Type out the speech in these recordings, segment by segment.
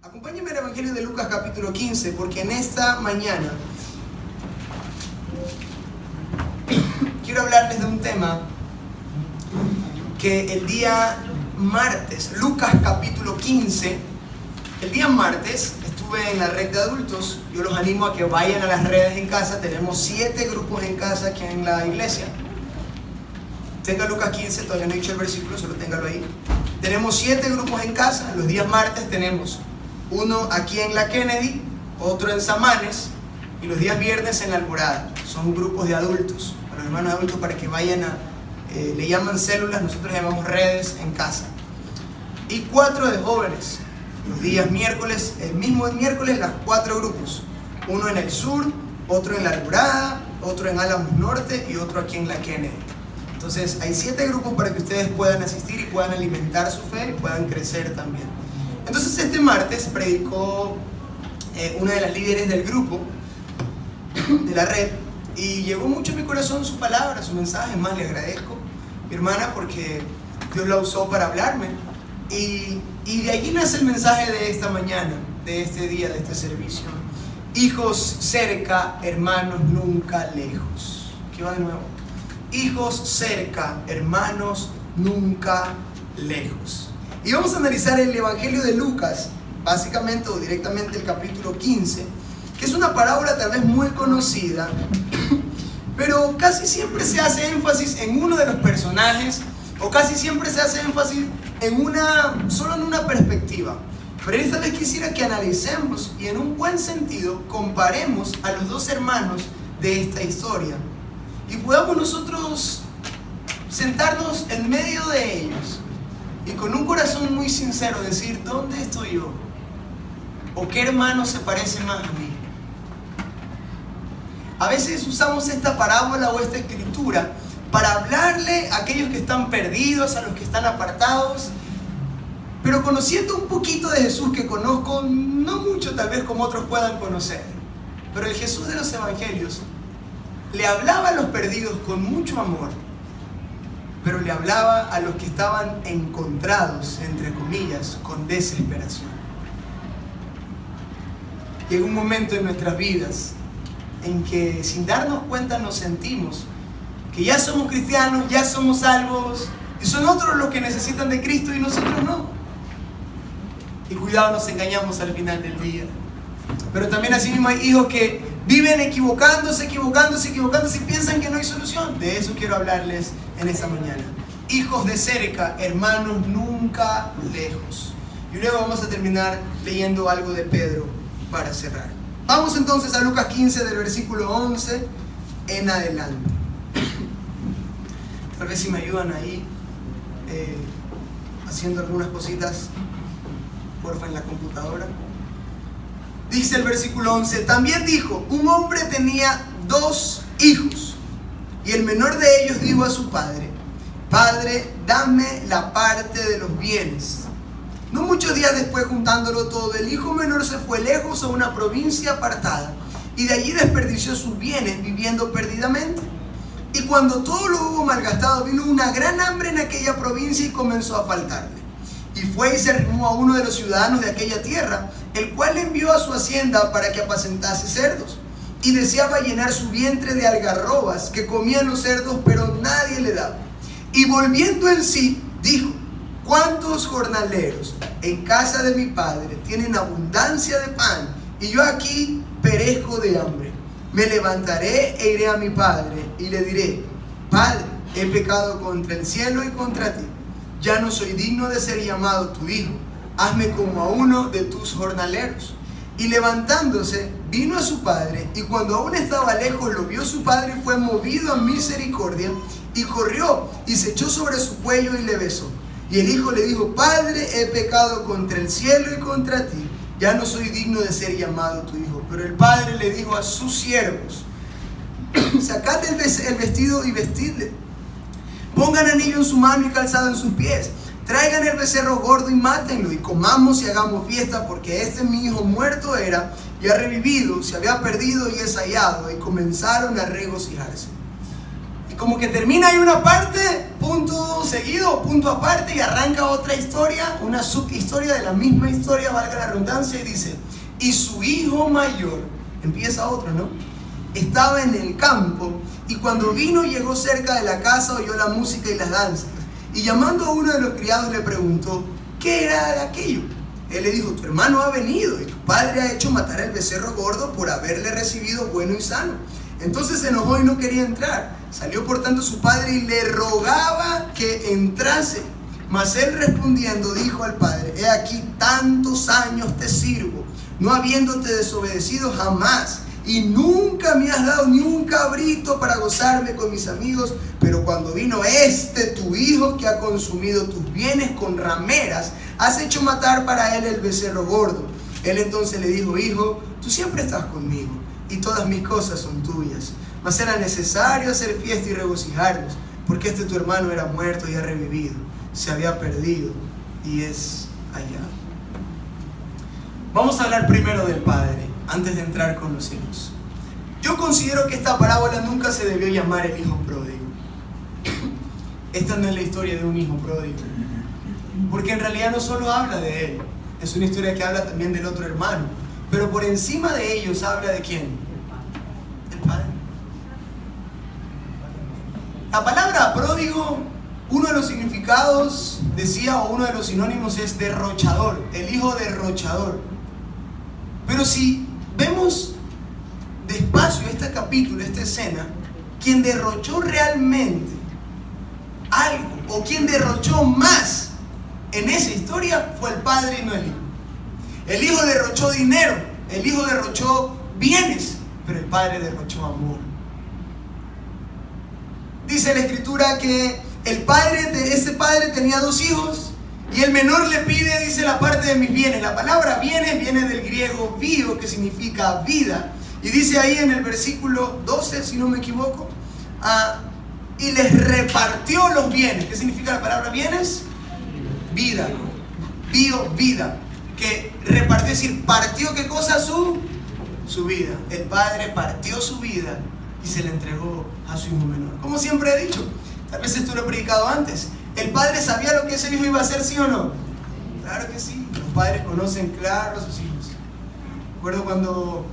Acompáñenme al Evangelio de Lucas capítulo 15, porque en esta mañana quiero hablarles de un tema que el día martes, Lucas capítulo 15, el día martes estuve en la red de adultos. Yo los animo a que vayan a las redes en casa. Tenemos 7 grupos en casa aquí en la iglesia. Tenga Lucas 15, todavía no he dicho el versículo, solo téngalo ahí. Tenemos 7 grupos en casa. Los días martes tenemos uno aquí en la Kennedy, otro en Samanes, y los días viernes en la Alborada. Son grupos de adultos, para los hermanos adultos, para que vayan a, le llaman células, nosotros llamamos redes en casa. Y 4 de jóvenes, los días miércoles, el mismo miércoles, las 4 grupos. Uno en el sur, otro en la Alborada, otro en Álamos Norte y otro aquí en la Kennedy. Entonces hay 7 grupos para que ustedes puedan asistir y puedan alimentar su fe y puedan crecer también. Entonces este martes predicó una de las líderes del grupo, de la red, y llegó mucho a mi corazón su palabra, su mensaje. Más le agradezco, mi hermana, porque Dios la usó para hablarme. Y de allí nace el mensaje de esta mañana, de este día, de este servicio. Hijos cerca, hermanos nunca lejos. Aquí va de nuevo. Hijos cerca, hermanos nunca lejos. Y vamos a analizar el Evangelio de Lucas, básicamente o directamente el capítulo 15, que es una parábola tal vez muy conocida, pero casi siempre se hace énfasis en uno de los personajes, o casi siempre se hace énfasis solo en una perspectiva. Pero esta vez quisiera que analicemos y en un buen sentido comparemos a los 2 hermanos de esta historia y podamos nosotros sentarnos en medio de ellos y con un corazón muy sincero decir: ¿dónde estoy yo? ¿O qué hermano se parece más a mí? A veces usamos esta parábola o esta escritura para hablarle a aquellos que están perdidos, a los que están apartados. Pero conociendo un poquito de Jesús que conozco, no mucho tal vez como otros puedan conocer, pero el Jesús de los evangelios le hablaba a los perdidos con mucho amor, pero le hablaba a los que estaban encontrados, entre comillas, con desesperación. Llega un momento en nuestras vidas en que sin darnos cuenta nos sentimos que ya somos cristianos, ya somos salvos, y son otros los que necesitan de Cristo y nosotros no. Y cuidado, nos engañamos al final del día. Pero también así mismo hay hijos que viven equivocándose y piensan que no hay solución. De eso quiero hablarles en esta mañana. Hijos de cerca, hermanos nunca lejos. Y luego vamos a terminar leyendo algo de Pedro para cerrar. Vamos entonces a Lucas 15 del versículo 11 en adelante. Tal vez si me ayudan ahí haciendo algunas cositas, porfa, en la computadora. Dice el versículo 11: también dijo, un hombre tenía 2 hijos, y el menor de ellos dijo a su padre: Padre, dame la parte de los bienes. No muchos días después, juntándolo todo, el hijo menor se fue lejos a una provincia apartada, y de allí desperdició sus bienes, viviendo perdidamente. Y cuando todo lo hubo malgastado, vino una gran hambre en aquella provincia y comenzó a faltarle. Y fue y se arrimó a uno de los ciudadanos de aquella tierra, el cual le envió a su hacienda para que apacentase cerdos. Y deseaba llenar su vientre de algarrobas que comían los cerdos, pero nadie le daba. Y volviendo en sí, dijo: ¿cuántos jornaleros en casa de mi padre tienen abundancia de pan, y yo aquí perezco de hambre? Me levantaré e iré a mi padre y le diré: Padre, he pecado contra el cielo y contra ti. Ya no soy digno de ser llamado tu hijo. Hazme como a uno de tus jornaleros. Y levantándose, vino a su padre, y cuando aún estaba lejos, lo vio su padre y fue movido a misericordia, y corrió y se echó sobre su cuello y le besó. Y el hijo le dijo: Padre, he pecado contra el cielo y contra ti. Ya no soy digno de ser llamado tu hijo. Pero el padre le dijo a sus siervos: sacad el vestido y vestidle. Pongan anillo en su mano y calzado en sus pies. Traigan el becerro gordo y mátenlo, y comamos y hagamos fiesta, porque este mi hijo muerto era y ha revivido, se había perdido y es hallado. Y comenzaron a regocijarse. Y como que termina ahí una parte, punto seguido, punto aparte, y arranca otra historia, una subhistoria de la misma historia, valga la redundancia, y dice, y su hijo mayor, empieza otro, ¿no? Estaba en el campo, y cuando vino llegó cerca de la casa, oyó la música y las danzas, y llamando a uno de los criados le preguntó, ¿qué era de aquello? Él le dijo, tu hermano ha venido, y tu padre ha hecho matar al becerro gordo por haberle recibido bueno y sano. Entonces se enojó y no quería entrar. Salió por tanto su padre y le rogaba que entrase. Mas él respondiendo dijo al padre, he aquí tantos años te sirvo, no habiéndote desobedecido jamás, y nunca me has dado ni un cabrito para gozarme con mis amigos, pero cuando vino tu hijo que ha consumido tus bienes con rameras, has hecho matar para él el becerro gordo. Él entonces le dijo, hijo, tú siempre estás conmigo, y todas mis cosas son tuyas. Mas era necesario hacer fiesta y regocijarnos, porque tu hermano era muerto y ha revivido, se había perdido y es hallado. Vamos a hablar primero del padre, antes de entrar con los hijos. Yo considero que esta parábola nunca se debió llamar el hijo pródigo. Esta no es la historia de un hijo pródigo, porque en realidad no solo habla de él, es una historia que habla también del otro hermano, pero por encima de ellos habla de ¿quién? El padre. La palabra pródigo, uno de los significados, decía, o uno de los sinónimos es derrochador, el hijo derrochador. Pero si vemos despacio este capítulo, esta escena, quien derrochó realmente algo, o quien derrochó más en esa historia, fue el padre y no el hijo. El hijo derrochó dinero, el hijo derrochó bienes, pero el padre derrochó amor. Dice la escritura que ese padre tenía 2 hijos y el menor le pide, dice, la parte de mis bienes. La palabra bienes viene del griego bio, que significa vida. Y dice ahí en el versículo 12, si no me equivoco, y les repartió los bienes. ¿Qué significa la palabra bienes? Vida. Bio, vida. Que repartió, es decir, partió ¿qué cosa? Su vida. El padre partió su vida y se la entregó a su hijo menor. Como siempre he dicho, tal vez esto lo he predicado antes, ¿el padre sabía lo que ese hijo iba a hacer, sí o no? Claro que sí, los padres conocen claro a sus hijos. Recuerdo cuando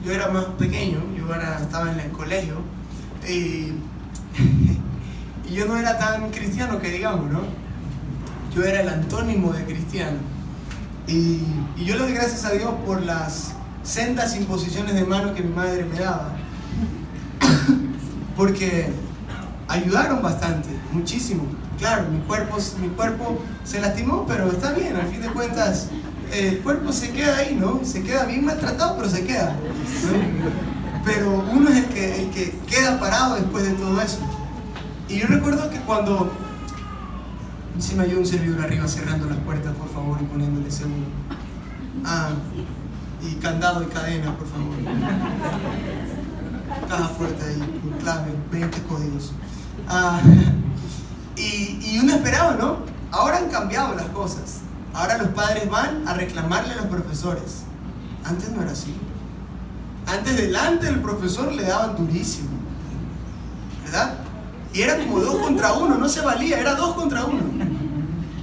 yo era más pequeño, estaba en el colegio y yo no era tan cristiano que digamos, ¿no? Yo era el antónimo de cristiano y yo le doy gracias a Dios por las sendas imposiciones de mano que mi madre me daba, porque ayudaron bastante, muchísimo. Claro, mi cuerpo se lastimó, pero está bien, al fin de cuentas el cuerpo se queda ahí, ¿no? Se queda bien maltratado, pero se queda, ¿no? Pero uno es el que queda parado después de todo eso. Y yo recuerdo que cuando si me ayuda un servidor arriba cerrando las puertas, por favor, y poniéndole seguro, y candado y cadena, por favor, caja fuerte ahí, clave, 20 códigos, y uno esperaba, ¿no? Ahora han cambiado las cosas. Ahora los padres van a reclamarle a los profesores. Antes no era así. Antes delante del profesor le daban durísimo, ¿verdad? Y era como 2 contra 1, no se valía, era 2 contra 1,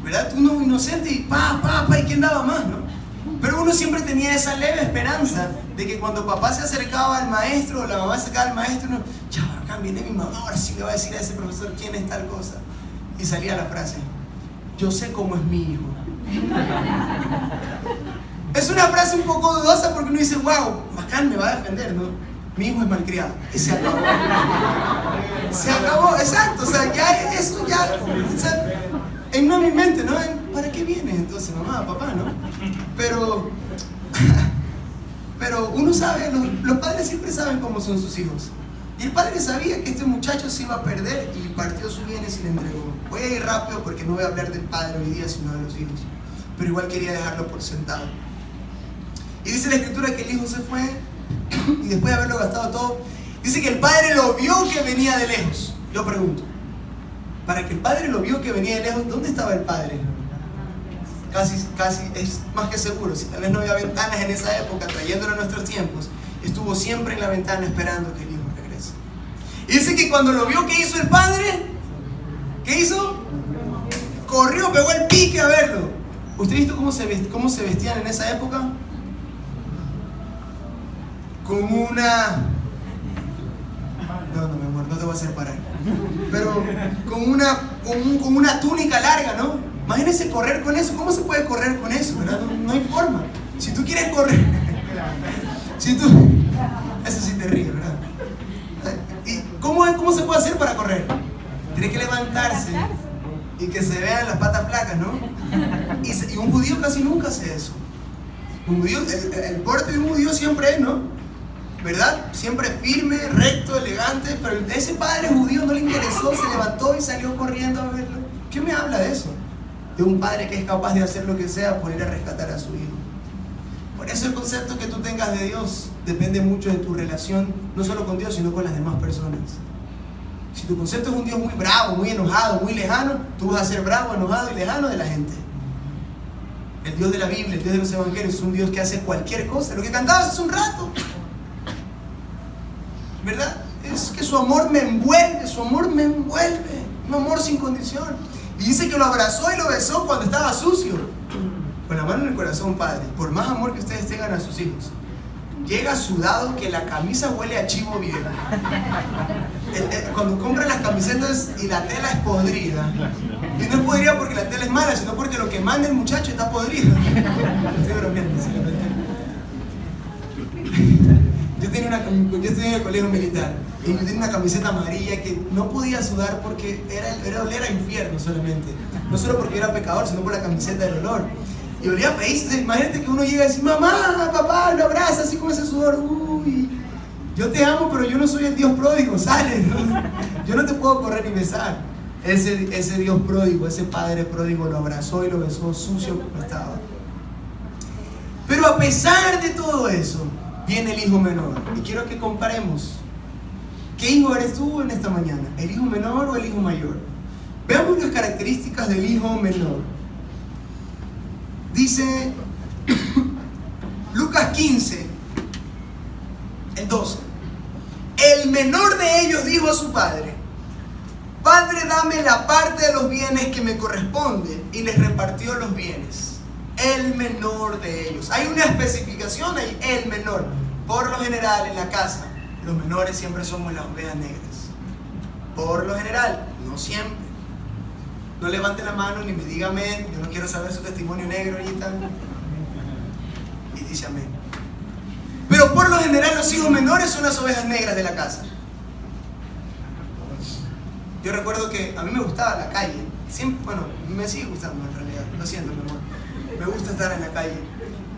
¿verdad? Uno inocente y y quién daba más, ¿no? Pero uno siempre tenía esa leve esperanza de que cuando papá se acercaba al maestro o la mamá se acercaba al maestro, uno, ya, acá viene mi mamá, ahora sí le va a decir a ese profesor quién es tal cosa. Y salía la frase, yo sé cómo es mi hijo. Es una frase un poco dudosa porque uno dice, wow, bacán, me va a defender, ¿no? Mi hijo es malcriado. Y se acabó. Se acabó, exacto. O sea, ya eso ya. O sea, en mi mente, ¿no? ¿Para qué vienes entonces, mamá, papá, no? Pero uno sabe, los padres siempre saben cómo son sus hijos. Y el padre sabía que este muchacho se iba a perder y partió sus bienes y le entregó. Voy a ir rápido porque no voy a hablar del padre hoy día, sino de los hijos. Pero igual quería dejarlo por sentado. Y dice la escritura que el hijo se fue y después de haberlo gastado todo, dice que el padre lo vio que venía de lejos. Yo pregunto, para que el padre lo vio que venía de lejos, ¿dónde estaba el padre? Casi es más que seguro, si tal vez no había ventanas en esa época, trayéndolo a nuestros tiempos, estuvo siempre en la ventana esperando que el hijo regrese. Y dice que cuando lo vio, ¿qué hizo el padre? ¿Qué hizo? Corrió, pegó el pique a verlo. ¿Usted ha visto cómo se vestían en esa época? Con una... No, mi amor, no te voy a hacer parar. Pero con una túnica larga, ¿no? Imagínense correr con eso. ¿Cómo se puede correr con eso, verdad? No hay forma. Si tú quieres correr... Eso sí te ríe, ¿verdad? ¿Y cómo se puede hacer para correr? Tiene que levantarse y que se vean las patas flacas, ¿no? Y un judío casi nunca hace eso. Un judío, el porte de un judío siempre es, ¿no? ¿Verdad? Siempre firme, recto, elegante. Pero ese padre judío no le interesó, se levantó y salió corriendo a verlo. ¿Qué me habla de eso? De un padre que es capaz de hacer lo que sea por ir a rescatar a su hijo. Por eso el concepto que tú tengas de Dios depende mucho de tu relación, no solo con Dios, sino con las demás personas. Si tu concepto es un Dios muy bravo, muy enojado, muy lejano, tú vas a ser bravo, enojado y lejano de la gente. El Dios de la Biblia, el Dios de los evangelios, es un Dios que hace cualquier cosa. Lo que cantabas hace un rato, ¿verdad? Es que su amor me envuelve, un amor sin condición. Y dice que lo abrazó y lo besó cuando estaba sucio. Con la mano en el corazón, padre, por más amor que ustedes tengan a sus hijos, llega sudado que la camisa huele a chivo viejo. Cuando compran las camisetas y la tela es podrida, y no es podrida porque la tela es mala, sino porque lo que manda el muchacho está podrido. Estoy bromeando, yo estudié en el colegio militar y yo tenía una camiseta amarilla que no podía sudar porque era oler a infierno solamente. No solo porque yo era pecador, sino por la camiseta del olor. Y olía feísimo. Imagínate que uno llega y dice, mamá, papá, lo abraza así con ese sudor. Uy, yo te amo, pero yo no soy el Dios pródigo, sale, ¿no? Yo no te puedo correr ni besar. Ese Dios pródigo, ese padre pródigo lo abrazó y lo besó sucio como estaba. Pero a pesar de todo eso, viene el hijo menor. Y quiero que comparemos. ¿Qué hijo eres tú en esta mañana? ¿El hijo menor o el hijo mayor? Veamos las características del hijo menor. Dice Lucas 15, el 12. El menor de ellos dijo a su padre: Padre, dame la parte de los bienes que me corresponde. Y les repartió los bienes. El menor de ellos. Hay una especificación ahí, el menor. Por lo general en la casa, los menores siempre somos las ovejas negras. Por lo general, no siempre. No levante la mano ni me diga amén. Yo no quiero saber su testimonio negro ahorita. Y dice amén. Pero por lo general los hijos menores son las ovejas negras de la casa. Yo recuerdo que a mí me gustaba la calle. Siempre, bueno, me sigue gustando en realidad. Lo siento, mi amor. Me gusta estar en la calle.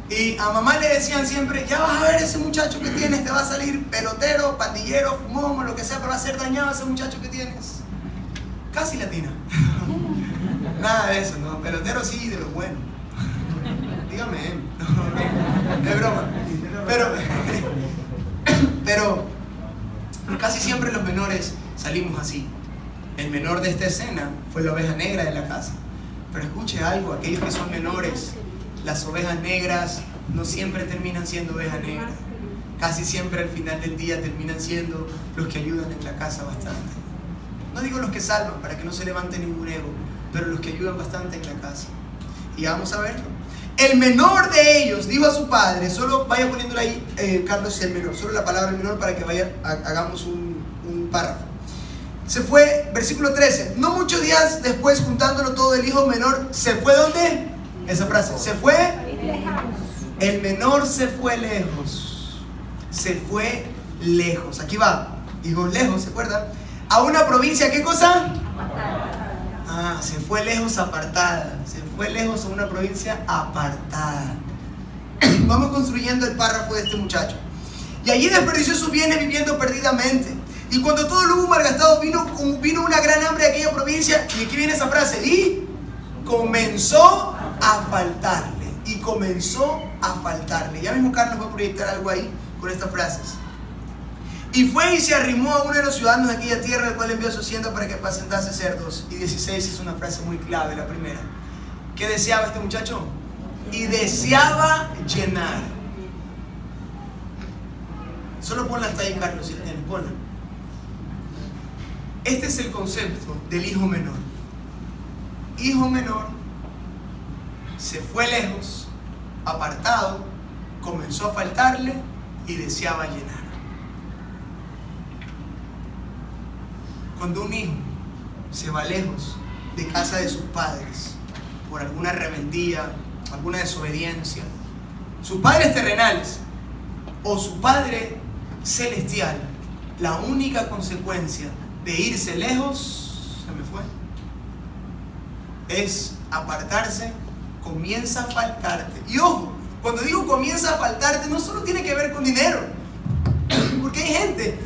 Y a mamá le decían siempre: ya vas a ver ese muchacho que tienes, te va a salir pelotero, pandillero, fumón o lo que sea, pero va a ser dañado ese muchacho que tienes. Casi latina. Nada de eso, ¿no? Pelotero sí, de lo bueno. Dígame, no, es broma. Pero casi siempre los menores salimos así. El menor de esta escena fue la oveja negra de la casa. Pero escuche algo, aquellos que son menores, las ovejas negras no siempre terminan siendo ovejas negras. Casi siempre al final del día terminan siendo los que ayudan en la casa bastante. No digo los que salvan, para que no se levante ningún ego, pero los que ayudan bastante en la casa. Y vamos a verlo. El menor de ellos dijo a su padre, solo vaya poniéndole ahí, Carlos, el menor, solo la palabra menor para que hagamos un párrafo. Se fue, versículo 13, no muchos días después, juntándolo todo, el hijo menor se fue. ¿Dónde? Esa frase, se fue. El menor se fue lejos. Se fue lejos. Aquí va, digo lejos, ¿se acuerdan? A una provincia, ¿qué cosa? Ah, se fue lejos, apartada. Se fue lejos a una provincia apartada. Vamos construyendo el párrafo de este muchacho. Y allí desperdició sus bienes viviendo perdidamente. Y cuando todo lo hubo malgastado, vino una gran hambre de aquella provincia. Y aquí viene esa frase. Y comenzó a faltarle. Y comenzó a faltarle. Ya mismo Carlos va a proyectar algo ahí con estas frases. Y fue y se arrimó a uno de los ciudadanos de aquella tierra, el cual envió a su hacienda para que apacentase cerdos. Y 16 es una frase muy clave, la primera. ¿Qué deseaba este muchacho? Y deseaba llenar. Solo ponla hasta ahí, Carlos, si la tienes, ponla. Este es el concepto del hijo menor. Hijo menor se fue lejos, apartado, comenzó a faltarle y deseaba llenar. Cuando un hijo se va lejos de casa de sus padres por alguna rebeldía, alguna desobediencia, sus padres terrenales o su padre celestial, la única consecuencia de irse lejos, es apartarse, comienza a faltarte. Y ojo, cuando digo comienza a faltarte, no solo tiene que ver con dinero, porque hay gente,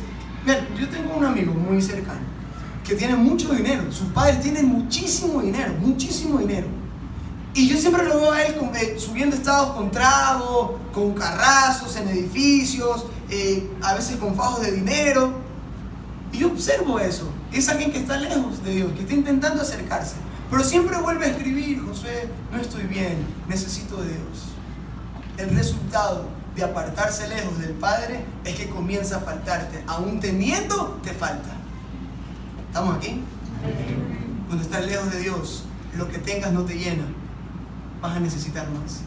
miren, yo tengo un amigo muy cercano que tiene mucho dinero, sus padres tienen muchísimo dinero, y yo siempre lo veo a él subiendo estados con trago, con carrazos en edificios, a veces con fajos de dinero, y yo observo eso. Es alguien que está lejos de Dios, que está intentando acercarse, pero siempre vuelve a escribir: José, no estoy bien, necesito de Dios. El resultado de apartarse lejos del Padre es que comienza a faltarte, aún teniendo, te falta. ¿Estamos aquí? Cuando estás lejos de Dios, lo que tengas no te llena, vas a necesitar más,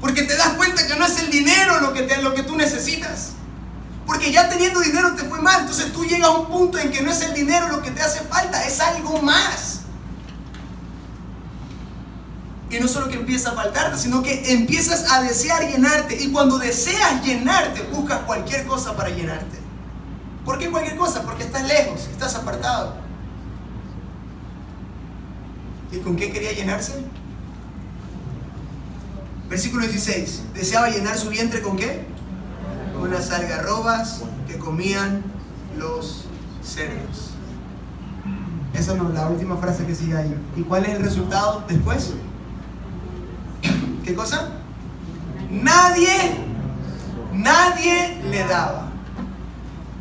porque te das cuenta que no es el dinero lo que tú necesitas, porque ya teniendo dinero te fue mal. Entonces tú llegas a un punto en que no es el dinero lo que te hace falta, es algo más. Y no solo que empieza a faltarte, sino que empiezas a desear llenarte, y cuando deseas llenarte buscas cualquier cosa para llenarte. ¿Por qué cualquier cosa? Porque estás lejos, estás apartado. ¿Y con qué quería llenarse? Versículo 16. Deseaba llenar su vientre ¿con qué? Con las algarrobas que comían los cerdos. Esa no, la última frase que sigue ahí. ¿Y cuál es el resultado después? ¿Qué cosa? Nadie le daba.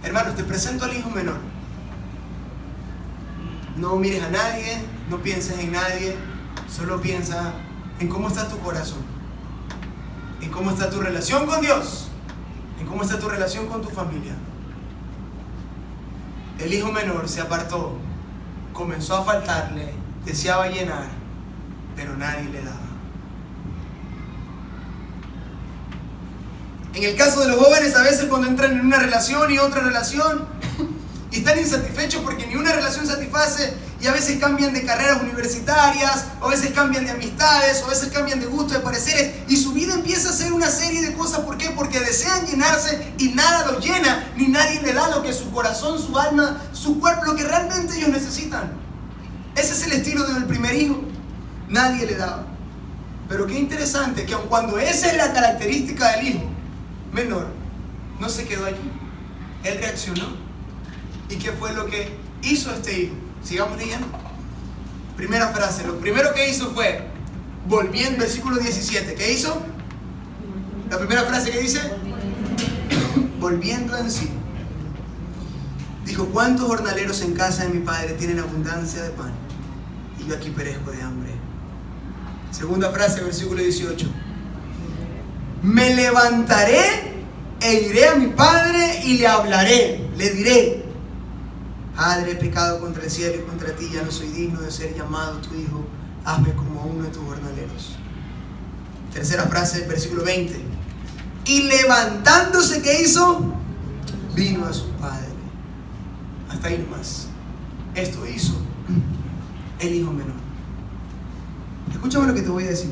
Hermanos, te presento al hijo menor. No mires a nadie, no pienses en nadie, solo piensa en cómo está tu corazón, en cómo está tu relación con Dios, en cómo está tu relación con tu familia. El hijo menor se apartó, comenzó a faltarle, deseaba llenar, pero nadie le daba. En el caso de los jóvenes, a veces cuando entran en una relación y otra relación y están insatisfechos porque ni una relación satisface, y a veces cambian de carreras universitarias, o a veces cambian de amistades, o a veces cambian de gustos, de pareceres, y su vida empieza a hacer una serie de cosas. ¿Por qué? Porque desean llenarse y nada los llena, ni nadie le da lo que su corazón, su alma, su cuerpo, lo que realmente ellos necesitan. Ese es el estilo del primer hijo. Nadie le daba. Pero qué interesante que aun cuando esa es la característica del hijo menor, no se quedó allí. Él reaccionó. ¿Y qué fue lo que hizo este hijo? Sigamos leyendo. Primera frase, lo primero que hizo fue, volviendo, versículo 17, ¿qué hizo? La primera frase que dice, volviendo en sí, dijo: ¿cuántos jornaleros en casa de mi padre tienen abundancia de pan, y yo aquí perezco de hambre? Segunda frase, versículo 18, me levantaré e iré a mi padre y le hablaré, le diré: Padre, he pecado contra el cielo y contra ti, ya no soy digno de ser llamado tu hijo, hazme como uno de tus jornaleros. Tercera frase, versículo 20, y levantándose, ¿qué hizo? Vino a su padre. Hasta ahí nomás. Esto hizo el hijo menor. Escúchame lo que te voy a decir.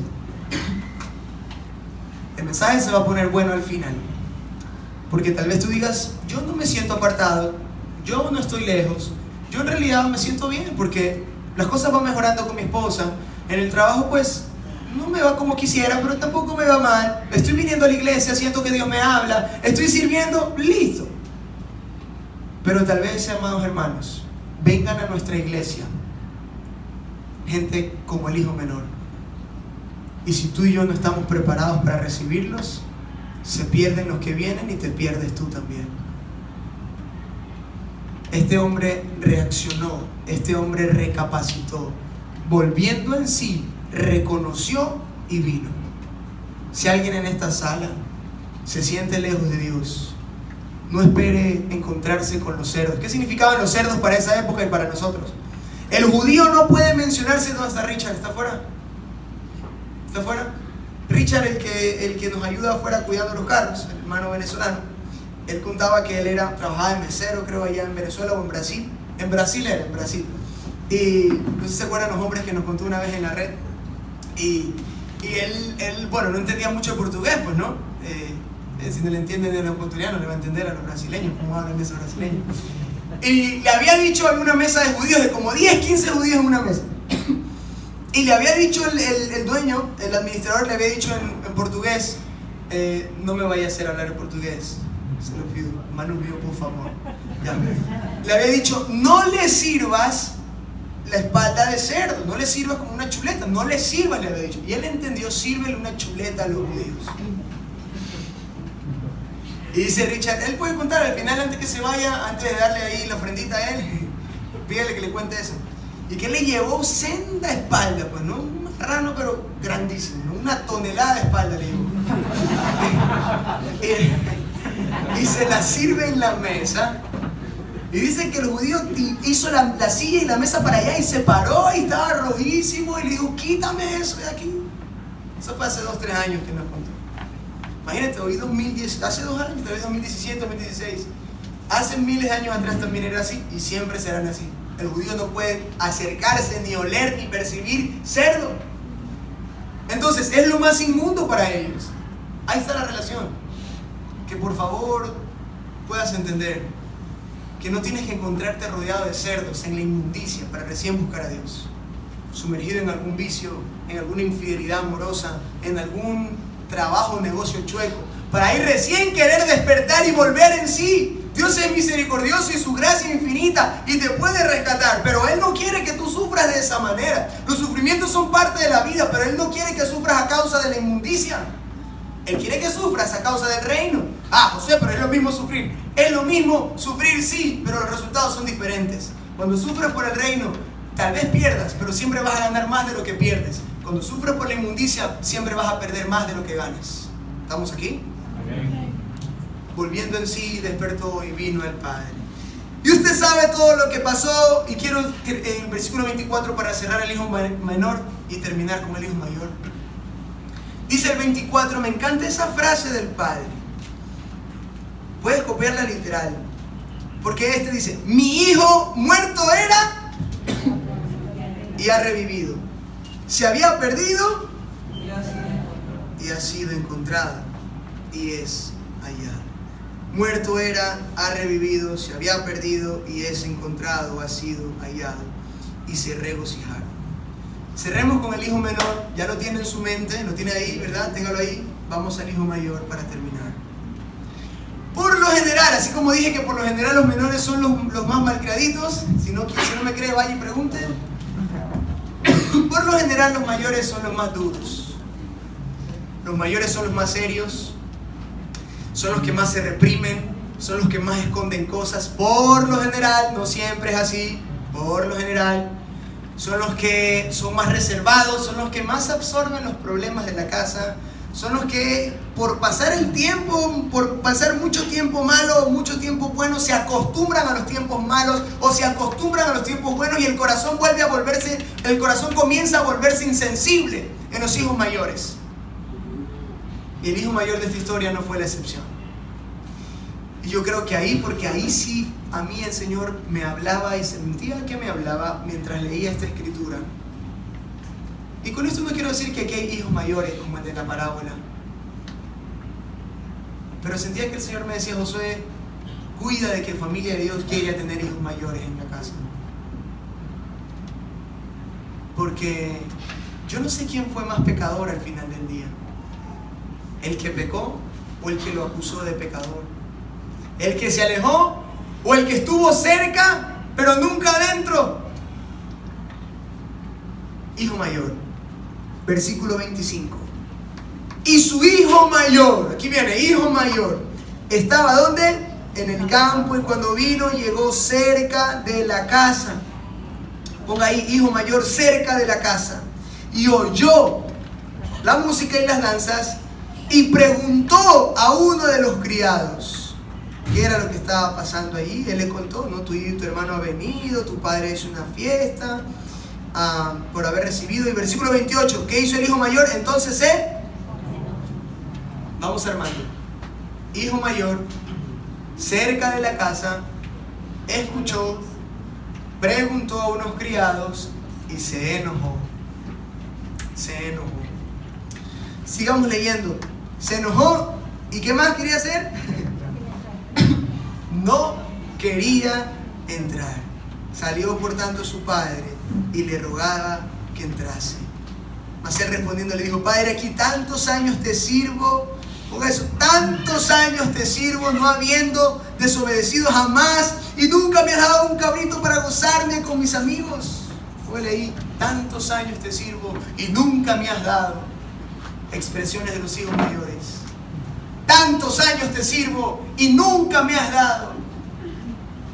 El mensaje se va a poner bueno al final, porque tal vez tú digas: yo no me siento apartado, yo no estoy lejos, yo en realidad me siento bien porque las cosas van mejorando con mi esposa, en el trabajo pues no me va como quisiera, pero tampoco me va mal, estoy viniendo a la iglesia, siento que Dios me habla, estoy sirviendo, listo. Pero tal vez, amados hermanos, vengan a nuestra iglesia gente como el hijo menor, y si tú y yo no estamos preparados para recibirlos, se pierden los que vienen y te pierdes tú también. Este hombre reaccionó, este hombre recapacitó, volviendo en sí, reconoció y vino. Si alguien en esta sala se siente lejos de Dios, no espere encontrarse con los cerdos. ¿Qué significaban los cerdos para esa época y para nosotros? El judío no puede mencionarse. ¿Dónde está Richard? ¿Está afuera? ¿Está afuera? Richard, el que nos ayuda afuera cuidando los carros, el hermano venezolano. Él contaba que él trabajaba de mesero, creo, allá en Venezuela o en Brasil. En Brasil. Y no sé si se acuerdan los hombres que nos contó una vez en la red. Y él, bueno, no entendía mucho el portugués, pues, ¿no? Si no le entienden a los ecuatorianos, le va a entender a los brasileños, cómo hablan esos brasileños. Y le había dicho en una mesa de judíos, de como 10, 15 judíos en una mesa. Y le había dicho el dueño, el administrador, le había dicho en portugués, no me vaya a hacer hablar en portugués, se lo pido, mano mío, por favor. Ya. Le había dicho, no le sirvas la espalda de cerdo, no le sirvas como una chuleta, no le sirvas, le había dicho. Y él entendió, sírvele una chuleta a los judíos. Y dice Richard, él puede contar al final, antes que se vaya, antes de darle ahí la ofrendita a él, pídale que le cuente eso. Y que le llevó senda espalda, pues no un marrano, pero grandísimo, ¿no? Una tonelada de espalda le llevó. Y se la sirve en la mesa. Y dice que el judío hizo la silla y la mesa para allá y se paró y estaba rojísimo y le dijo, quítame eso de aquí. Eso fue hace 2, 3 años que nos contó. Imagínate, hoy 2010, hace 2 años, tal vez 2017, 2016. Hace miles de años atrás también era así y siempre serán así. El judío no puede acercarse, ni oler, ni percibir cerdo. Entonces, es lo más inmundo para ellos. Ahí está la relación. Que por favor puedas entender que no tienes que encontrarte rodeado de cerdos en la inmundicia para recién buscar a Dios. Sumergido en algún vicio, en alguna infidelidad amorosa, en algún trabajo o negocio chueco, para ir recién querer despertar y volver en sí. Dios es misericordioso y su gracia infinita y te puede rescatar, pero Él no quiere que tú sufras de esa manera. Los sufrimientos son parte de la vida, pero Él no quiere que sufras a causa de la inmundicia. Él quiere que sufras a causa del reino. José, pero es lo mismo sufrir. Es lo mismo sufrir, sí, pero los resultados son diferentes. Cuando sufres por el reino, tal vez pierdas, pero siempre vas a ganar más de lo que pierdes. Cuando sufres por la inmundicia, siempre vas a perder más de lo que ganas. ¿Estamos aquí? Amén. Volviendo en sí, despertó y vino el Padre. Y usted sabe todo lo que pasó. Y quiero en el versículo 24 para cerrar el hijo menor y terminar con el hijo mayor. Dice el 24, me encanta esa frase del Padre. Puedes copiarla literal. Porque dice, mi hijo muerto era y ha revivido. Se había perdido y ha sido encontrado y es hallado. Muerto era, ha revivido, se había perdido y es encontrado, ha sido hallado y se regocijaron. Cerremos con el hijo menor, ya lo tiene en su mente, lo tiene ahí, ¿verdad? Téngalo ahí. Vamos al hijo mayor para terminar. Por lo general, así como dije que por lo general los menores son los más malcriaditos, si no me cree, vaya y pregunte. Por lo general los mayores son los más duros. Los mayores son los más serios, son los que más se reprimen, son los que más esconden cosas. Por lo general, no siempre es así, por lo general. Son los que son más reservados, son los que más absorben los problemas de la casa, son los que por pasar el tiempo, por pasar mucho tiempo malo o mucho tiempo bueno, se acostumbran a los tiempos malos o se acostumbran a los tiempos buenos y el corazón comienza a volverse insensible en los hijos mayores. Y el hijo mayor de esta historia no fue la excepción. Y yo creo que porque ahí sí a mí el Señor me hablaba y sentía que me hablaba mientras leía esta escritura. Y con esto no quiero decir que aquí hay hijos mayores como el de la parábola. Pero sentía que el Señor me decía, Josué, cuida de que familia de Dios quiera tener hijos mayores en la casa. Porque yo no sé quién fue más pecador al final del día. ¿El que pecó o el que lo acusó de pecador? ¿El que se alejó o el que estuvo cerca pero nunca adentro? Hijo mayor, versículo 25. Y su hijo mayor, aquí viene, hijo mayor, estaba ¿dónde? En el campo, y cuando vino llegó cerca de la casa. Ponga ahí, hijo mayor, cerca de la casa. Y oyó la música y las danzas y preguntó a uno de los criados, qué era lo que estaba pasando allí. Él le contó, ¿no? Tu hermano ha venido, tu padre hizo una fiesta por haber recibido. Y versículo 28, ¿qué hizo el hijo mayor? Entonces vamos armando. Hijo mayor, cerca de la casa, escuchó, preguntó a unos criados y se enojó. Se enojó. Sigamos leyendo. Se enojó. ¿Y qué más quería hacer? No quería entrar. Salió por tanto su padre y le rogaba que entrase. Mas él respondiendo le dijo: Padre, aquí tantos años te sirvo. Ponga eso, tantos años te sirvo, no habiendo desobedecido jamás, y nunca me has dado un cabrito para gozarme con mis amigos. Huele ahí, tantos años te sirvo y nunca me has dado. Expresiones de los hijos mayores. Tantos años te sirvo y nunca me has dado.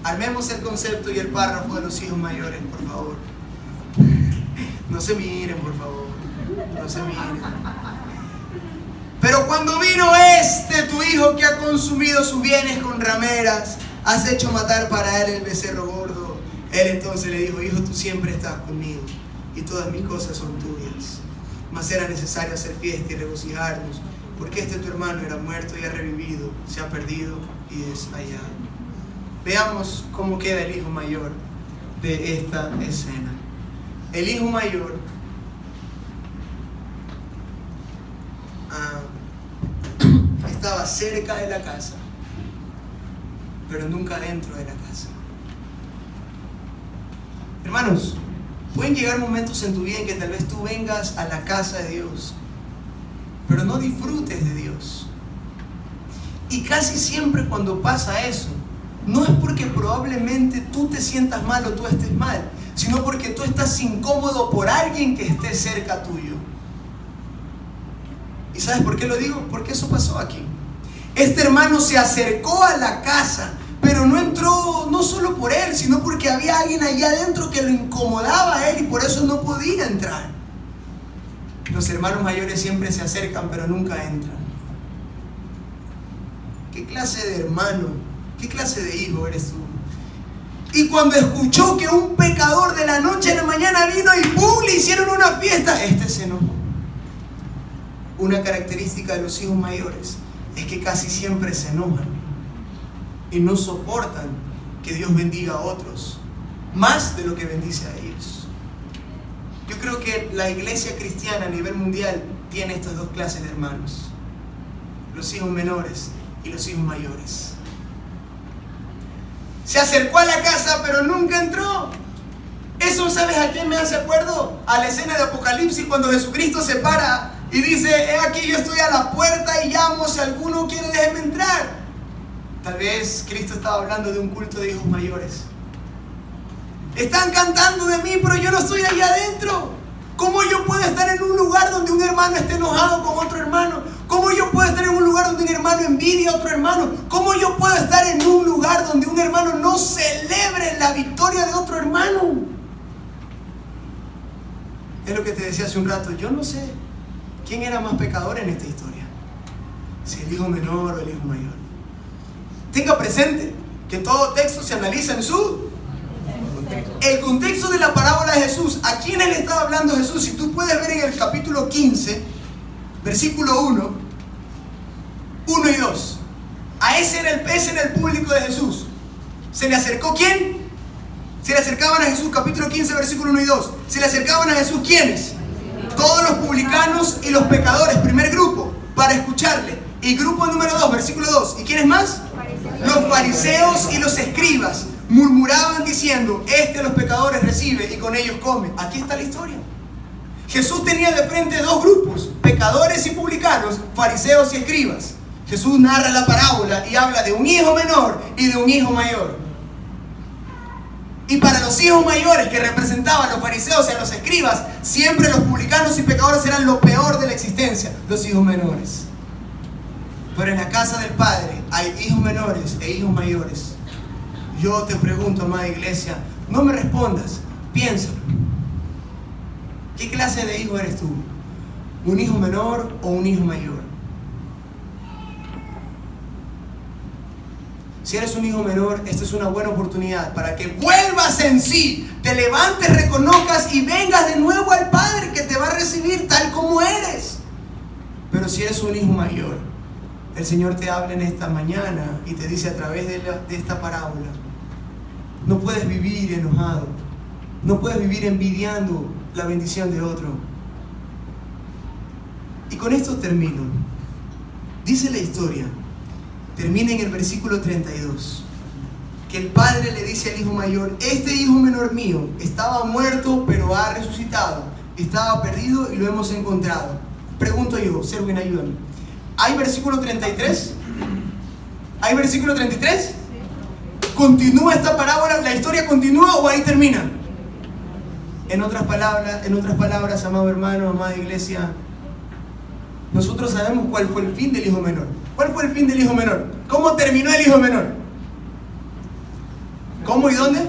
Armemos el concepto y el párrafo de los hijos mayores, por favor. No se miren, por favor. No se miren. Pero cuando vino tu hijo que ha consumido sus bienes con rameras, has hecho matar para él el becerro gordo. Él entonces le dijo: Hijo, tú siempre estás conmigo y todas mis cosas son tuyas. Mas era necesario hacer fiesta y regocijarnos, porque tu hermano era muerto y ha revivido, se ha perdido y es hallado. Veamos cómo queda el hijo mayor de esta escena. El hijo mayor estaba cerca de la casa, pero nunca dentro de la casa. Hermanos, pueden llegar momentos en tu vida en que tal vez tú vengas a la casa de Dios, pero no disfrutes de Dios. Y casi siempre cuando pasa eso, no es porque probablemente tú te sientas mal o tú estés mal, sino porque tú estás incómodo por alguien que esté cerca tuyo. ¿Y sabes por qué lo digo? Porque eso pasó aquí. Este hermano se acercó a la casa, pero no entró no solo por él, sino porque había alguien allá adentro que lo incomodaba a él y por eso no podía entrar. Los hermanos mayores siempre se acercan, pero nunca entran. ¿Qué clase de hermano, qué clase de hijo eres tú? Y cuando escuchó que un pecador de la noche a la mañana vino y ¡pum!, le hicieron una fiesta, se enojó. Una característica de los hijos mayores es que casi siempre se enojan y no soportan que Dios bendiga a otros más de lo que bendice a ellos. Yo creo que la iglesia cristiana a nivel mundial tiene estas dos clases de hermanos: los hijos menores y los hijos mayores. Se acercó a la casa pero nunca entró. Eso, ¿sabes a quién me hace acuerdo? A la escena de Apocalipsis cuando Jesucristo se para y dice: he aquí, yo estoy a la puerta y llamo, si alguno quiere, déjeme entrar. Tal vez Cristo estaba hablando de un culto de hijos mayores. Están cantando de mí, pero yo no estoy allá adentro. ¿Cómo yo puedo estar en un lugar donde un hermano esté enojado con otro hermano? ¿Cómo yo puedo estar en un lugar donde un hermano envidia a otro hermano? ¿Cómo yo puedo estar en un lugar donde un hermano no celebre la victoria de otro hermano? Es lo que te decía hace un rato. Yo no sé quién era más pecador en esta historia, si el hijo menor o el hijo mayor. Tenga presente que todo texto se analiza en su el contexto de la parábola de Jesús. ¿A quién le estaba hablando Jesús? Si tú puedes ver en el capítulo 15, versículo 1 y 2. Ese era el público de Jesús. ¿Se le acercó quién? Se le acercaban a Jesús, capítulo 15, versículo 1 y 2. ¿Se le acercaban a Jesús quiénes? Todos los publicanos y los pecadores, primer grupo, para escucharle. Y grupo número 2, versículo 2. ¿Y quiénes más? Los fariseos y los escribas murmuraban diciendo: a los pecadores recibe y con ellos come. Aquí está la historia. Jesús tenía de frente dos grupos: pecadores y publicanos, fariseos y escribas. Jesús narra la parábola y habla de un hijo menor y de un hijo mayor. Y para los hijos mayores, que representaban a los fariseos y a los escribas, siempre los publicanos y pecadores eran lo peor de la existencia, los hijos menores. Pero en la casa del Padre hay hijos menores e hijos mayores. Yo te pregunto, amada iglesia, no me respondas, piénsalo. ¿Qué clase de hijo eres tú? ¿Un hijo menor o un hijo mayor? Si eres un hijo menor, esta es una buena oportunidad para que vuelvas en sí, te levantes, reconozcas y vengas de nuevo al Padre que te va a recibir tal como eres. Pero si eres un hijo mayor, el Señor te habla en esta mañana y te dice a través de esta parábola: no puedes vivir enojado, no puedes vivir envidiando la bendición de otro. Y con esto termino. Dice la historia, termina en el versículo 32, que el padre le dice al hijo mayor: este hijo menor mío estaba muerto pero ha resucitado, estaba perdido y lo hemos encontrado. Pregunto yo, Serwin, ayúdame. ¿Hay versículo 33? ¿Hay versículo 33? ¿Continúa esta parábola? ¿La historia continúa o ahí termina? En otras palabras, amado hermano, amada iglesia, nosotros sabemos cuál fue el fin del hijo menor. ¿Cuál fue el fin del hijo menor? ¿Cómo terminó el hijo menor? ¿Cómo y dónde? En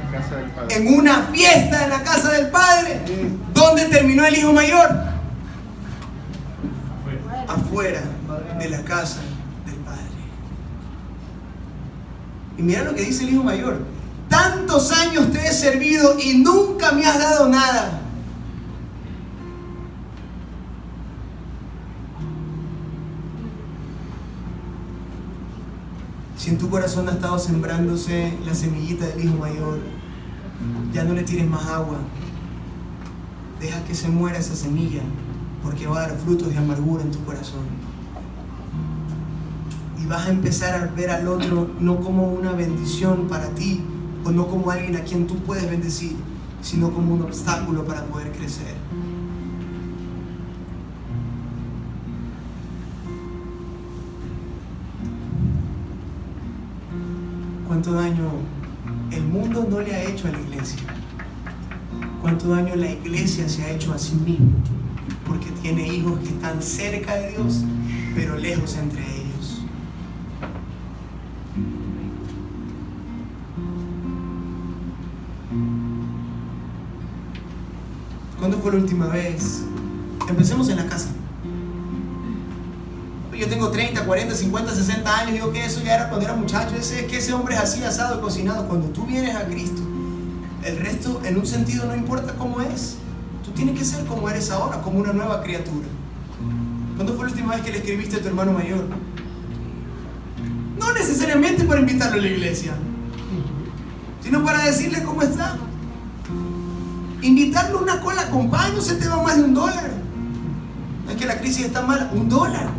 la casa del Padre. En una fiesta en la casa del Padre. ¿Dónde terminó el hijo mayor? Afuera de la casa del Padre. Y mira lo que dice el hijo mayor: tantos años te he servido y nunca me has dado nada. Si en tu corazón ha estado sembrándose la semillita del hijo mayor, ya no le tires más agua. Deja que se muera esa semilla, porque va a dar frutos de amargura en tu corazón. Y vas a empezar a ver al otro no como una bendición para ti, o no como alguien a quien tú puedes bendecir, sino como un obstáculo para poder crecer. ¿Cuánto daño el mundo no le ha hecho a la iglesia? ¿Cuánto daño la iglesia se ha hecho a sí misma? Porque tiene hijos que están cerca de Dios, pero lejos entre ellos. ¿Cuándo fue la última vez? Empecemos en la casa. Yo tengo 30, 40, 50, 60 años. Digo que eso ya era cuando era muchacho. Es que ese hombre es así, asado y cocinado. Cuando tú vienes a Cristo, el resto en un sentido no importa cómo es. Tú tienes que ser como eres ahora, como una nueva criatura. ¿Cuándo fue la última vez que le escribiste a tu hermano mayor? No necesariamente para invitarlo a la iglesia, sino para decirle cómo está. Invitarlo a una cola con pan no se te va más de $1. No es que la crisis está mala, $1.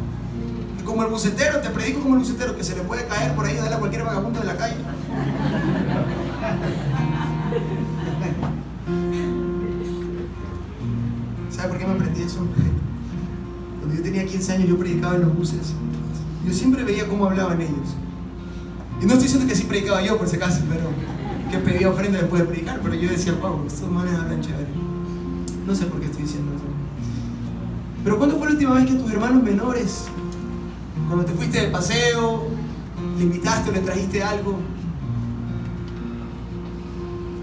Y como el bucetero, te predico como el bucetero, que se le puede caer por ahí y darle a cualquier vagabundo de la calle. ¿Sabe por qué me aprendí eso? Cuando yo tenía 15 años yo predicaba en los buses. Yo siempre veía cómo hablaban ellos. Y no estoy diciendo que sí predicaba yo por si acaso, pero que pedía ofrenda después de predicar. Pero yo decía: wow, estos manes hablan chévere. No sé por qué estoy diciendo eso. Pero ¿cuándo fue la última vez que tus hermanos menores, cuando te fuiste de paseo, le invitaste o le trajiste algo?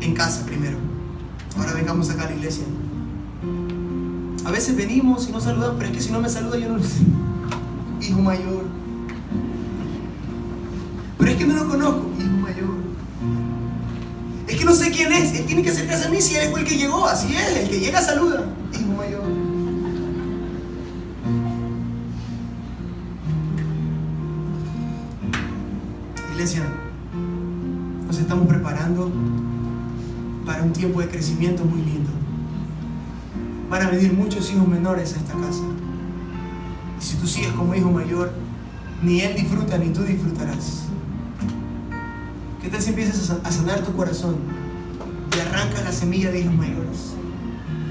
En casa primero. Ahora vengamos acá a la iglesia. A veces venimos y no saludamos, pero es que si no me saluda yo no... Hijo mayor. Pero es que no lo conozco. Hijo mayor. Es que no sé quién es. Él tiene que acercarse a mí si él fue el que llegó. Así es, el que llega saluda. Hijo mayor. Iglesia, nos estamos preparando para un tiempo de crecimiento muy lindo. Van a venir muchos hijos menores a esta casa. Y si tú sigues como hijo mayor, ni él disfruta ni tú disfrutarás. ¿Qué tal si empiezas a sanar tu corazón y arrancas la semilla de hijos mayores?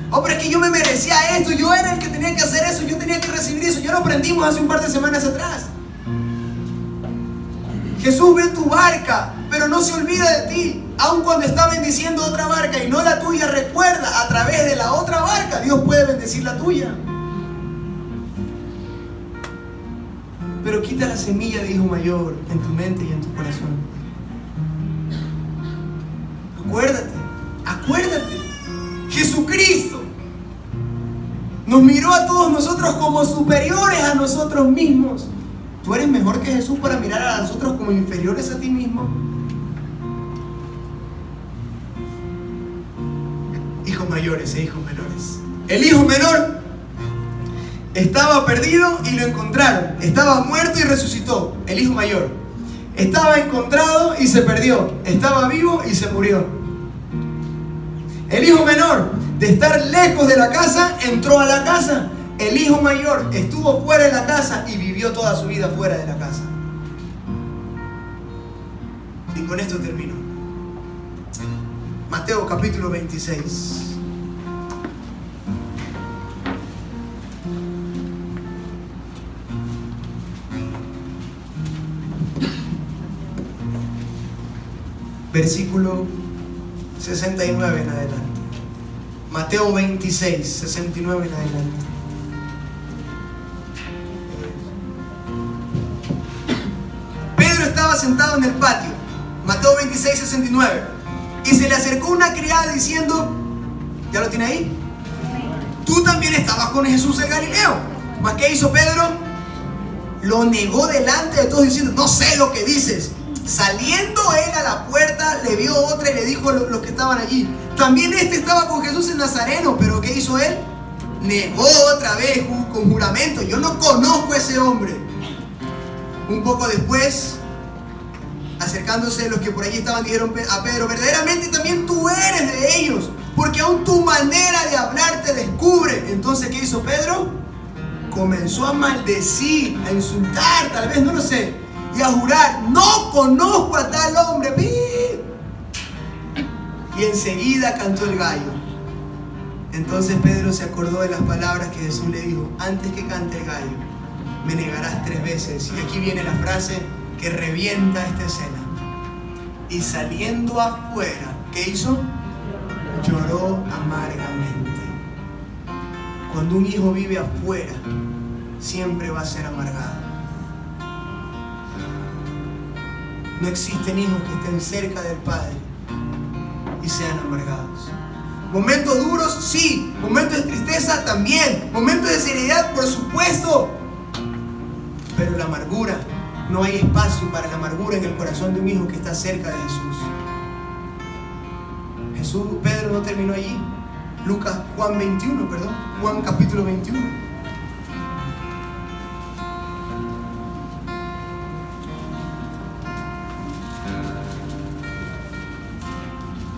Oh, pero es que yo me merecía esto, yo era el que tenía que hacer eso, yo tenía que recibir eso. Ya lo aprendimos hace un par de semanas atrás. Jesús ve tu barca, pero no se olvida de ti. Aun cuando está bendiciendo otra barca y no la tuya, recuerda, a través de la otra barca Dios puede bendecir la tuya. Pero quita la semilla de hijo mayor en tu mente y en tu corazón. Acuérdate, Jesucristo nos miró a todos nosotros como superiores a nosotros mismos. ¿Tú eres mejor que Jesús para mirar a los otros como inferiores a ti mismo? Hijos mayores e hijos menores. El hijo menor estaba perdido y lo encontraron. Estaba muerto y resucitó. El hijo mayor estaba encontrado y se perdió. Estaba vivo y se murió. El hijo menor, de estar lejos de la casa, entró a la casa. El hijo mayor estuvo fuera de la casa y vivió toda su vida fuera de la casa. Y con esto termino. Mateo capítulo 26. Versículo 69 en adelante. Mateo 26, 69 en adelante. Pedro estaba sentado en el patio. Mateo 26, 69. Y se le acercó una criada diciendo, ¿ya lo tiene ahí? Tú también estabas con Jesús el Galileo. ¿Mas qué hizo Pedro? Lo negó delante de todos diciendo, no sé lo que dices. Saliendo él a la puerta, le vio otra y le dijo a los que estaban allí, también estaba con Jesús el Nazareno. Pero ¿qué hizo él? Negó otra vez con juramento, yo no conozco a ese hombre. Un poco después, acercándose los que por allí estaban, dijeron a Pedro, verdaderamente también tú eres de ellos, porque aún tu manera de hablar te descubre. Entonces, ¿qué hizo Pedro? Comenzó a maldecir, a insultar, tal vez, no lo sé, y a jurar, no conozco a tal hombre. Y enseguida cantó el gallo. Entonces Pedro se acordó de las palabras que Jesús le dijo, antes que cante el gallo, me negarás 3 veces. Y aquí viene la frase que revienta esta escena. Y saliendo afuera, ¿qué hizo? Lloró amargamente. Cuando un hijo vive afuera, siempre va a ser amargado. No existen hijos que estén cerca del Padre y sean amargados. Momentos duros, sí. Momentos de tristeza, también. Momentos de seriedad, por supuesto. Pero la amargura, no hay espacio para la amargura en el corazón de un hijo que está cerca de Jesús. Pedro no terminó allí. Juan capítulo 21.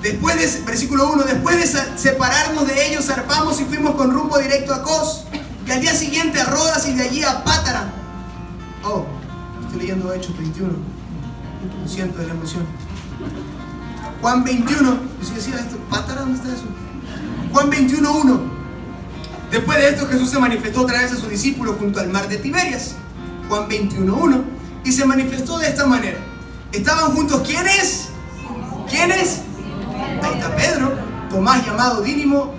Después de, versículo 1, después de separarnos de ellos, zarpamos y fuimos con rumbo directo a Cos, y al día siguiente a Rodas y de allí a Pátara. Oh, estoy leyendo Hechos 21. Lo siento de la emoción. Juan 21. ¿Sí decía esto? ¿Pátara? ¿Dónde está eso? Juan 21:1. Después de esto Jesús se manifestó otra vez a sus discípulos junto al mar de Tiberias. Juan 21:1. Y se manifestó de esta manera. Estaban juntos, ¿quiénes? ¿Quiénes? Ahí está Pedro, Tomás llamado Dídimo,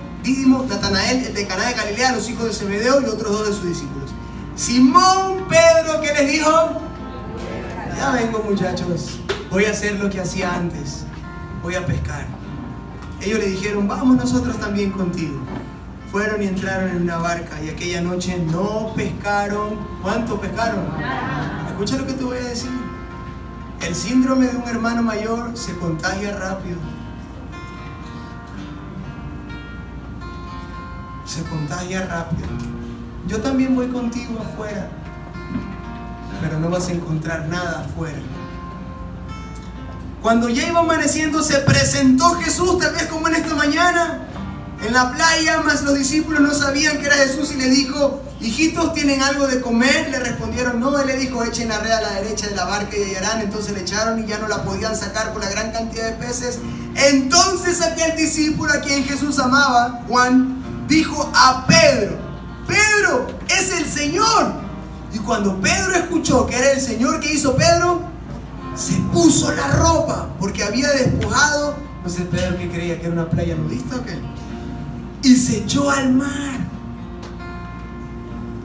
Natanael, el de Caná de Galilea, los hijos de Zebedeo y otros 2 de sus discípulos. Simón Pedro, ¿qué les dijo? Ya vengo, muchachos, voy a hacer lo que hacía antes, voy a pescar. Ellos le dijeron, vamos nosotros también contigo. Fueron y entraron en una barca y aquella noche no pescaron. ¿Cuánto pescaron? Escucha lo que te voy a decir. El síndrome de un hermano mayor se contagia rápido. Se contagia rápido. Yo también voy contigo afuera, pero no vas a encontrar nada afuera. Cuando ya iba amaneciendo, se presentó Jesús, tal vez como en esta mañana, en la playa, mas los discípulos no sabían que era Jesús y le dijo, hijitos, ¿tienen algo de comer? Le respondieron, no. Él le dijo, echen la red a la derecha de la barca y hallarán. Entonces le echaron y ya no la podían sacar por la gran cantidad de peces. Entonces aquel discípulo a quien Jesús amaba, Juan, dijo a Pedro, Pedro, es el Señor. Y cuando Pedro escuchó que era el Señor, ¿qué hizo Pedro? Se puso la ropa, porque había despojado. No sé, Pedro, ¿qué creía? ¿Que era una playa nudista o qué? Y se echó al mar.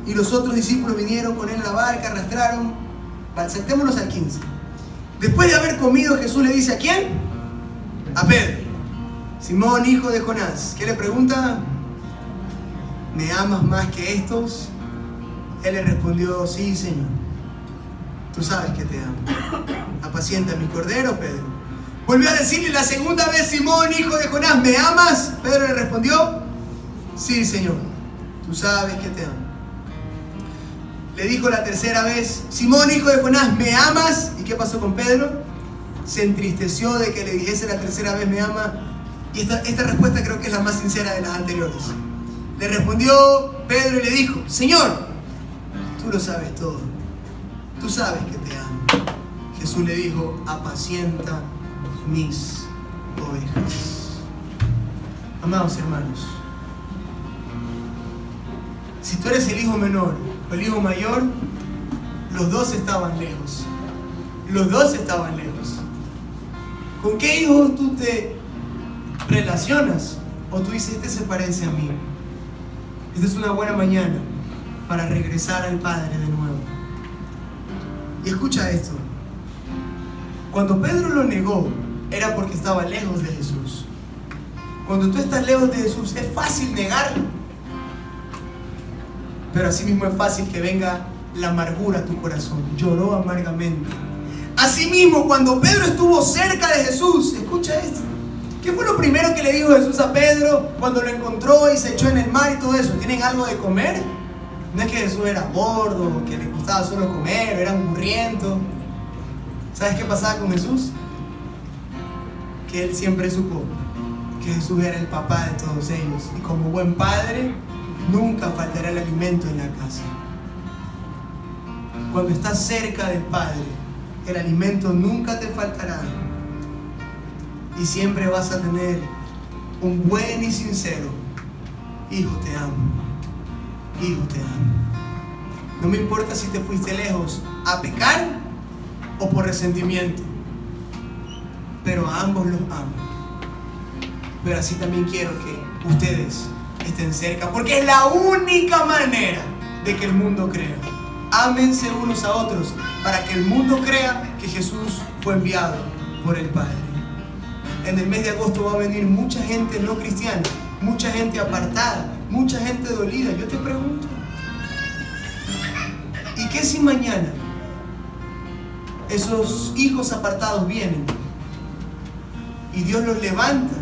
Y los otros discípulos vinieron con él en la barca, arrastraron. Saltémonos al 15. Después de haber comido, Jesús le dice, ¿a quién? A Pedro. Simón, hijo de Jonás. ¿Qué le pregunta? ¿Me amas más que estos? Él le respondió, sí, Señor. tú sabes que te amo. Apacienta mi cordero, Pedro. Volvió a decirle la segunda vez: Simón, hijo de Jonás, ¿me amas? Pedro le respondió: sí, Señor, tú sabes que te amo. Le dijo la tercera vez: Simón, hijo de Jonás, ¿me amas? ¿Y qué pasó con Pedro? Se entristeció de que le dijese la tercera vez: me ama. Y esta respuesta creo que es la más sincera de las anteriores. Le respondió Pedro y le dijo: Señor, tú lo sabes todo, tú sabes que te amo. Jesús le dijo: apacienta mis ovejas. Amados hermanos, si tú eres el hijo menor o el hijo mayor, los dos estaban lejos. Los dos estaban lejos. ¿Con qué hijo tú te relacionas? O tú dices: este se parece a mí. Esta es una buena mañana para regresar al Padre de nuevo. Y escucha esto. Cuando Pedro lo negó, era porque estaba lejos de Jesús. Cuando tú estás lejos de Jesús, es fácil negarlo. Pero asimismo es fácil que venga la amargura a tu corazón. Lloró amargamente. Asimismo, cuando Pedro estuvo cerca de Jesús, escucha esto. ¿Qué fue lo primero que le dijo Jesús a Pedro cuando lo encontró y se echó en el mar y todo eso? ¿Tienen algo de comer? No es que Jesús era gordo, que le costaba solo comer, o era murriento. ¿Sabes qué pasaba con Jesús? Que él siempre supo que Jesús era el papá de todos ellos. Y como buen padre, nunca faltará el alimento en la casa. Cuando estás cerca del Padre, el alimento nunca te faltará. Y siempre vas a tener un buen y sincero: hijo, te amo. Hijo, te amo. No me importa si te fuiste lejos a pecar o por resentimiento, pero a ambos los amo. Pero así también quiero que ustedes estén cerca, porque es la única manera de que el mundo crea. Ámense unos a otros para que el mundo crea que Jesús fue enviado por el Padre. En el mes de agosto va a venir mucha gente no cristiana, mucha gente apartada, mucha gente dolida. Yo te pregunto, ¿y qué si mañana esos hijos apartados vienen y Dios los levanta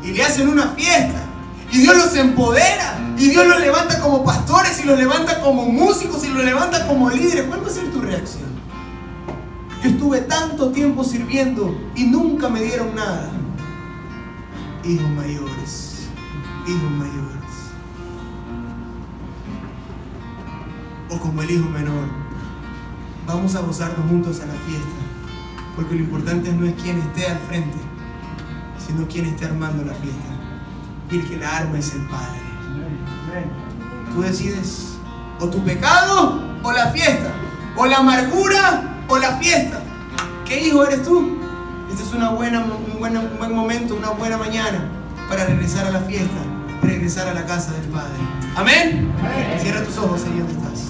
y le hacen una fiesta y Dios los empodera y Dios los levanta como pastores y los levanta como músicos y los levanta como líderes? ¿Cuál va a ser tu reacción? Yo estuve tanto tiempo sirviendo y nunca me dieron nada. Hijos mayores, hijos mayores. O como el hijo menor, vamos a gozarnos juntos a la fiesta, porque lo importante no es quién esté al frente, sino quién esté armando la fiesta. Y el que la arma es el Padre. Tú decides, o tu pecado o la fiesta, o la amargura o la fiesta. ¿Qué hijo eres tú? Este es un buen momento, una buena mañana para regresar a la fiesta, regresar a la casa del Padre. ¿Amén? Cierra tus ojos ahí donde estás.